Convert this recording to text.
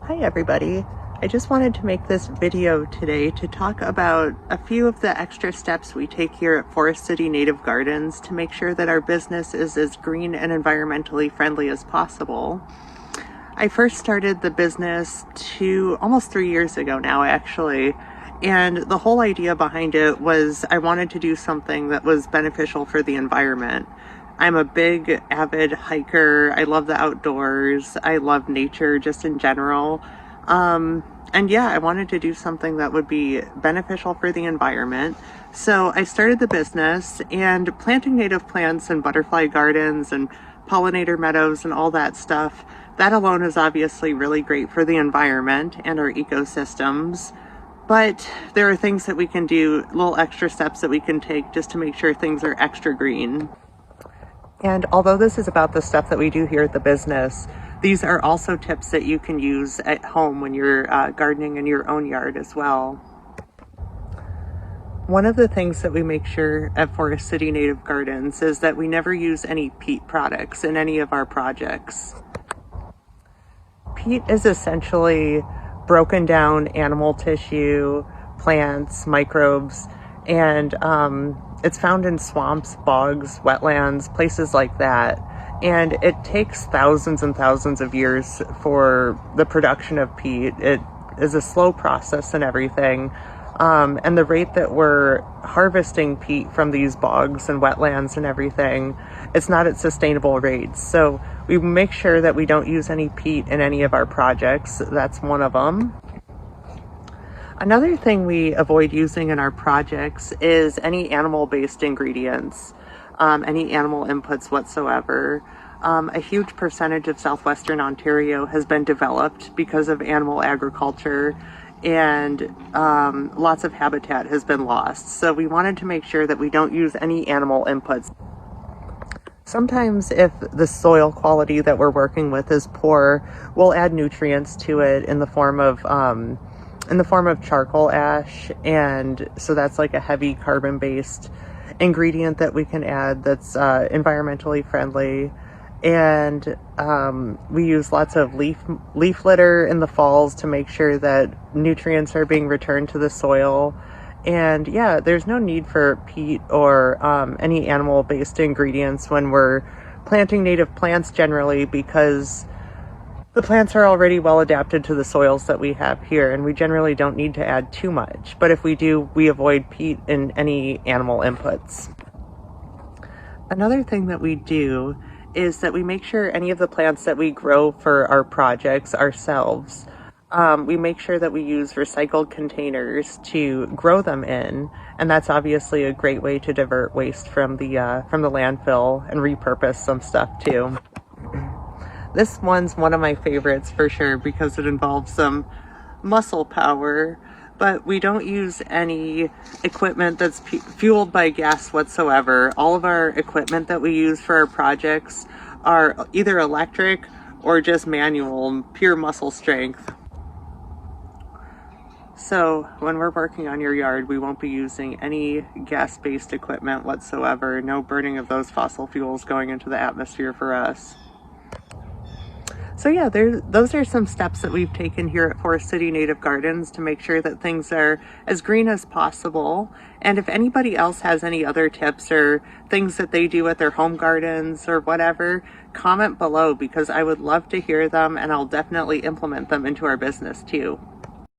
Hi everybody. I just wanted to make this video today to talk about a few of the extra steps we take here at Forest City Native Gardens to make sure that our business is as green and environmentally friendly as possible. I first started the business almost 3 years ago now, actually, and the whole idea behind it was I wanted to do something that was beneficial for the environment. I'm a big avid hiker. I love the outdoors. I love nature just in general. And yeah, I wanted to do something that would be beneficial for the environment. So I started the business, and planting native plants and butterfly gardens and pollinator meadows and all that stuff, that alone is obviously really great for the environment and our ecosystems. But there are things that we can do, little extra steps that we can take just to make sure things are extra green. And although this is about the stuff that we do here at the business, these are also tips that you can use at home when you're gardening in your own yard as well. One of the things that we make sure at Forest City Native Gardens is that we never use any peat products in any of our projects. Peat is essentially broken down animal tissue, plants, microbes, and it's found in swamps, bogs, wetlands, places like that. And it takes thousands and thousands of years for the production of peat. It is a slow process and everything. And the rate that we're harvesting peat from these bogs and wetlands and everything, it's not at sustainable rates. So we make sure that we don't use any peat in any of our projects. That's one of them. Another thing we avoid using in our projects is any animal-based ingredients, any animal inputs whatsoever. A huge percentage of southwestern Ontario has been developed because of animal agriculture, and lots of habitat has been lost. So we wanted to make sure that we don't use any animal inputs. Sometimes if the soil quality that we're working with is poor, we'll add nutrients to it in the form of charcoal ash, and so that's like a heavy carbon-based ingredient that we can add that's environmentally friendly. And we use lots of leaf litter in the falls to make sure that nutrients are being returned to the soil. And yeah, there's no need for peat or any animal-based ingredients when we're planting native plants generally, because the plants are already well adapted to the soils that we have here, and we generally don't need to add too much. But if we do, we avoid peat in any animal inputs. Another thing that we do is that we make sure any of the plants that we grow for our projects ourselves, we make sure that we use recycled containers to grow them in, and that's obviously a great way to divert waste from the landfill and repurpose some stuff too. This one's one of my favorites for sure because it involves some muscle power, but we don't use any equipment that's fueled by gas whatsoever. All of our equipment that we use for our projects are either electric or just manual, pure muscle strength. So when we're working on your yard, we won't be using any gas-based equipment whatsoever. No burning of those fossil fuels going into the atmosphere for us. So yeah, those are some steps that we've taken here at Forest City Native Gardens to make sure that things are as green as possible. And if anybody else has any other tips or things that they do at their home gardens or whatever, comment below, because I would love to hear them, and I'll definitely implement them into our business too.